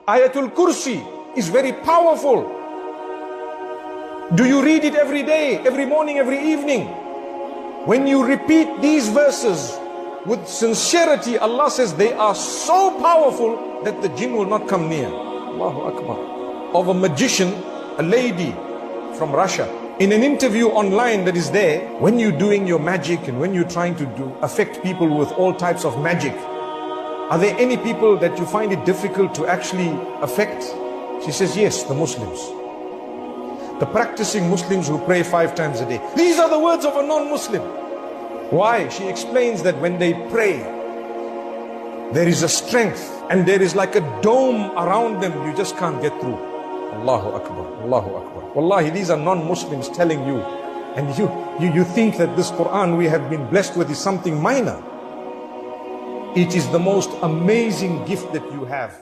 Ayatul Kursi is very powerful. Do you read it every day, every morning, every evening? When you repeat these verses with sincerity, Allah says they are so powerful that the jinn will not come near. Allahu Akbar. Of a magician, a lady from Russia, in an interview online that is there, when you're doing your magic and when you're trying to affect people with all types of magic, are there any people that you find it difficult to actually affect? She says, yes, the Muslims. The practicing Muslims who pray 5 times a day. These are the words of a non-Muslim. Why? She explains that when they pray, there is a strength and there is like a dome around them. You just can't get through. Allahu Akbar, Allahu Akbar. Wallahi, these are non-Muslims telling you. And you think that this Quran we have been blessed with is something minor. It is the most amazing gift that you have.